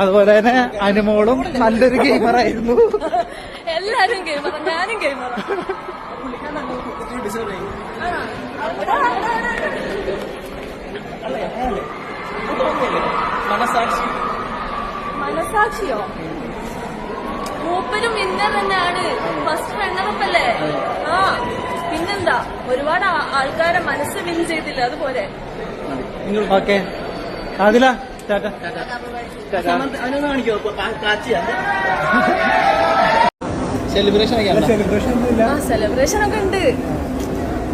അതുപോലെ തന്നെ അനുമോളും നല്ലൊരു ഗെയിമറായിരുന്നു. എല്ലാരും ഗെയിമറ, ഞാനും ഗെയിമറ. മനസാക്ഷിയോ? മൂപ്പരും വിന്നർ തന്നെയാണ്, ഫസ്റ്റ് റണ്ണറപ്പല്ലേ. ആ പിന്നെന്താ, ഒരുപാട് ആൾക്കാരെ മനസ്സ് വിൻ ചെയ്തില്ല, അതുപോലെ. ഓക്കെ അതില സെലിബ്രേഷൻ സെലിബ്രേഷൻ ഒക്കെ ഉണ്ട്.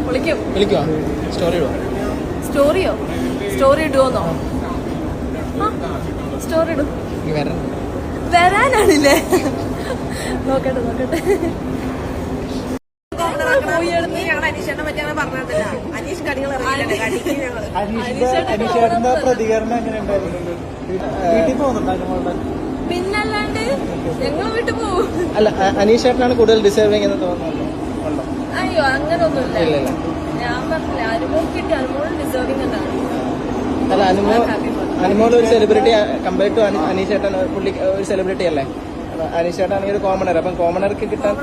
വിളിക്കോ? സ്റ്റോറിയോ? സ്റ്റോറി ഇടുവോന്നോ? സ്റ്റോറി ഇടും. വരാനാണില്ലേ? നോക്കട്ടെ. അനീഷേട്ടന്റെ പ്രതികരണം എങ്ങനെ ഉണ്ടായിരുന്നു? വീട്ടിൽ പോകുന്നുണ്ട് അനുമോളുടെ? പിന്നല്ലാണ്ട് ഞങ്ങൾ വീട്ടിൽ പോകും. അല്ല, അനീഷേട്ടനാണ് കൂടുതൽ ഡിസേർവിംഗ് എന്ന് തോന്നുന്നു. അയ്യോ അങ്ങനൊന്നുമില്ല. ഞാൻ പറഞ്ഞില്ല, അനുമോൾ കിട്ടി, അനുമോൾ ഡിസേർവിംഗ് എന്നാണ്. അല്ല, അനുമോൾ ഒരു സെലിബ്രിറ്റി കമ്പയർ ടു അനീഷേട്ടൻ, പുള്ളി ഒരു സെലിബ്രിറ്റി അല്ലേ? അനീഷേട്ടാണെങ്കിൽ ഒരു കോമണർ. അപ്പം കോമണർക്ക് കിട്ടാൻ